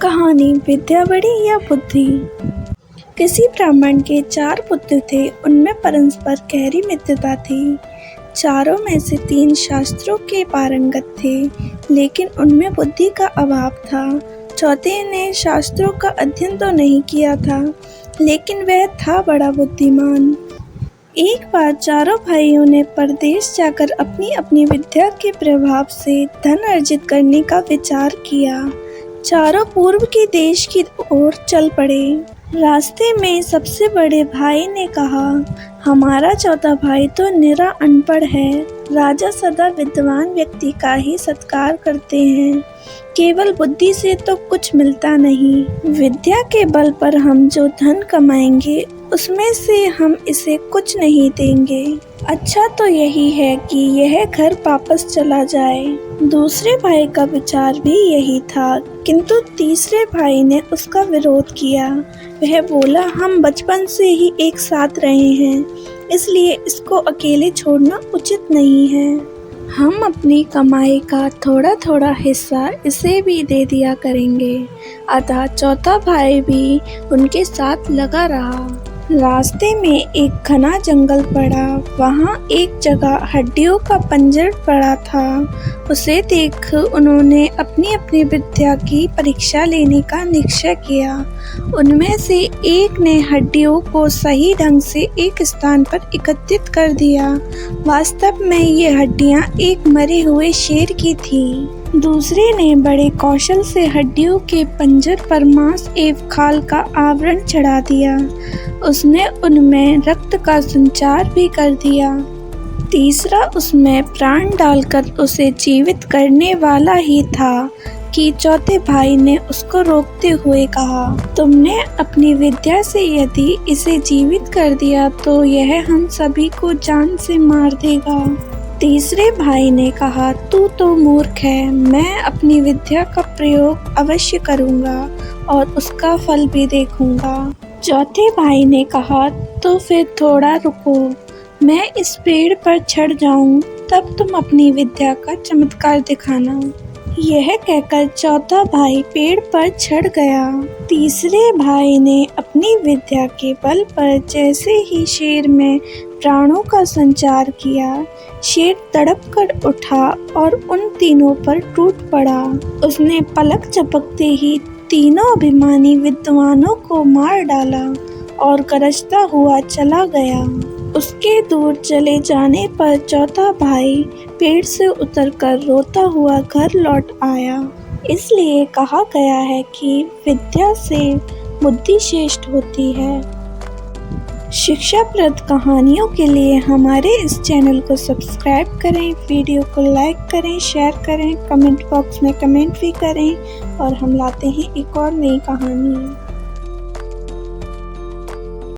कहानी विद्या बड़ी या बुद्धि। किसी ब्राह्मण के 4 पुत्र थे। उनमें परस्पर गहरी मित्रता थी। चारों में से 3 शास्त्रों के पारंगत थे, लेकिन उनमें बुद्धि का अभाव था। चौथे ने शास्त्रों का अध्ययन तो नहीं किया था, लेकिन वह था बड़ा बुद्धिमान। एक बार चारों भाइयों ने परदेश जाकर अपनी अपनी विद्या के प्रभाव से धन अर्जित करने का विचार किया। चारों पूर्व के देश की ओर चल पड़े। रास्ते में सबसे बड़े भाई ने कहा, हमारा चौथा भाई तो निरा अनपढ़ है। राजा सदा विद्वान व्यक्ति का ही सत्कार करते हैं, केवल बुद्धि से तो कुछ मिलता नहीं। विद्या के बल पर हम जो धन कमाएंगे, उसमें से हम इसे कुछ नहीं देंगे। अच्छा तो यही है कि यह घर वापस चला जाए। दूसरे भाई का विचार भी यही था, किंतु तीसरे भाई ने उसका विरोध किया। वह बोला, हम बचपन से ही एक साथ रहे हैं, इसलिए इसको अकेले छोड़ना उचित नहीं है। हम अपनी कमाई का थोड़ा थोड़ा हिस्सा इसे भी दे दिया करेंगे। अतः चौथा भाई भी उनके साथ लगा रहा। रास्ते में एक घना जंगल पड़ा। वहाँ एक जगह हड्डियों का पंजर पड़ा था। उसे देख उन्होंने अपनी अपनी विद्या की परीक्षा लेने का निश्चय किया। उनमें से एक ने हड्डियों को सही ढंग से एक स्थान पर एकत्रित कर दिया। वास्तव में ये हड्डियाँ एक मरे हुए शेर की थी। दूसरे ने बड़े कौशल से हड्डियों के पंजर पर मांस एवं खाल का आवरण चढ़ा दिया। उसने उनमें रक्त का संचार भी कर दिया। तीसरा उसमें प्राण डालकर उसे जीवित करने वाला ही था कि चौथे भाई ने उसको रोकते हुए कहा, तुमने अपनी विद्या से यदि इसे जीवित कर दिया तो यह हम सभी को जान से मार देगा। तीसरे भाई ने कहा, तू तो मूर्ख है। मैं अपनी विद्या का प्रयोग अवश्य करूँगा और उसका फल भी देखूँगा। चौथे भाई ने कहा, तो फिर थोड़ा रुको, मैं इस पेड़ पर चढ़ जाऊं, तब तुम अपनी विद्या का चमत्कार दिखाना। यह कहकर चौथा भाई पेड़ पर चढ़ गया। तीसरे भाई ने अपनी विद्या के बल पर जैसे ही शेर में प्राणों का संचार किया, शेर तड़प कर उठा और उन तीनों पर टूट पड़ा। उसने पलक झपकते ही तीनों अभिमानी विद्वानों को मार डाला और गरजता हुआ चला गया। उसके दूर चले जाने पर चौथा भाई पेड़ से उतरकर रोता हुआ घर लौट आया। इसलिए कहा गया है कि विद्या से बुद्धि श्रेष्ठ होती है। शिक्षाप्रद कहानियों के लिए हमारे इस चैनल को सब्सक्राइब करें, वीडियो को लाइक करें, शेयर करें, कमेंट बॉक्स में कमेंट भी करें और हम लाते हैं एक और नई कहानी।